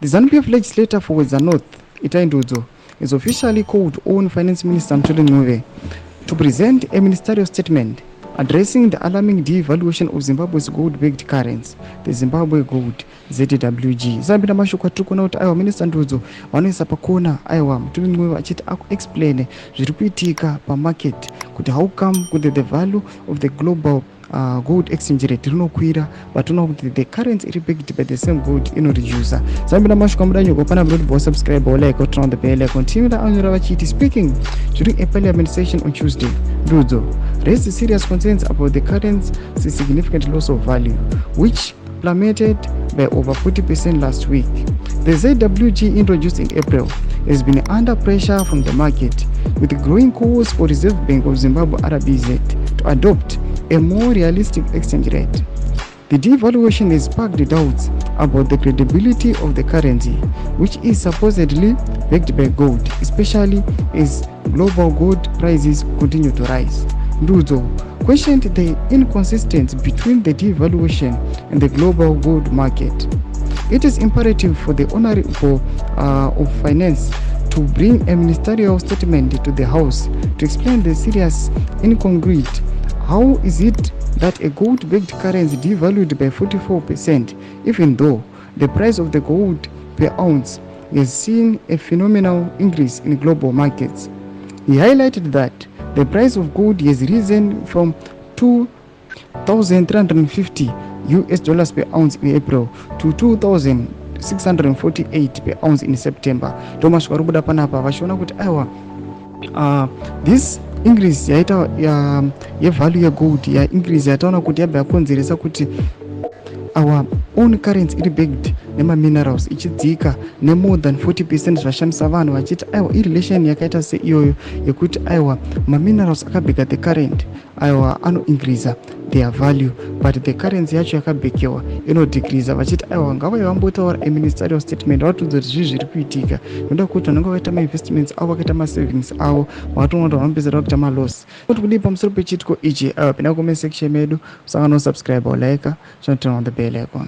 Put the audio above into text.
The ZANU-PF legislator for Weza North, Itai Ndudzo, is officially called on Finance Minister Mthuli Ncube to present a ministerial statement addressing the alarming devaluation of Zimbabwe's gold-backed currency, the Zimbabwe Gold, ZWG. Zambira mashoko atiri kuona kuti aiwa Minister Ndudzo vanoisa pakona aiwa Mthuli Ncube achiti akuexplain zviri kuitika pamarket kuti how come kuti the value of the global gold exchange rate rinokwira but toona kuti the currency iri backed by the same gold inoreduce. Zambira mashoko mudanyo pana kuti bo subscribe or like or turn on the bell icon. Timira anyora vachiti speaking during a parliament session on Tuesday. Ndudzo raised serious concerns about the currency's significant loss of value, which plummeted by over 40% last week. The ZWG, introduced in April, has been under pressure from the market, with growing calls for Reserve Bank of Zimbabwe (RBZ) to adopt a more realistic exchange rate. The devaluation has sparked doubts about the credibility of the currency, which is supposedly backed by gold, especially as global gold prices continue to rise. Ndudzo questioned the inconsistency between the devaluation and the global gold market. It is imperative for the Honorable of Finance to bring a ministerial statement to the House to explain the serious incongruity. How is it that a gold-backed currency devalued by 44%, even though the price of the gold per ounce has seen a phenomenal increase in global markets? He highlighted that the price of gold has risen from $2,350 per ounce in April to $2,648 per ounce in September. Thomas Warubuda panapa vachiona kuti aiwa this increase yaita ya value ya gold ya increase yataona kuti yabva yakonzeresa kuti our own currency iri backed nema minerals ichidzika ne more than 40% zvashamisa vanhu vachiti aiwa irelation yakaita seiyoyo yekuti aiwa ma minerals akabeka the current aiwa ano increase their value but the currency yacho yakabekewa ino decrease vachiti aiwa ngava yavambotaura a ministerial statement vatudza kuti zvizvi zviri kuitika noda kuti vanenge vaita ma investments avo vakaita ma savings avo vatoona kuti vanopedzera kuita ma loss. Kuti kudii pamusoro pechitiko ichi aiwa pinda comment section medu usangano subscribe or like turn on the bell icon.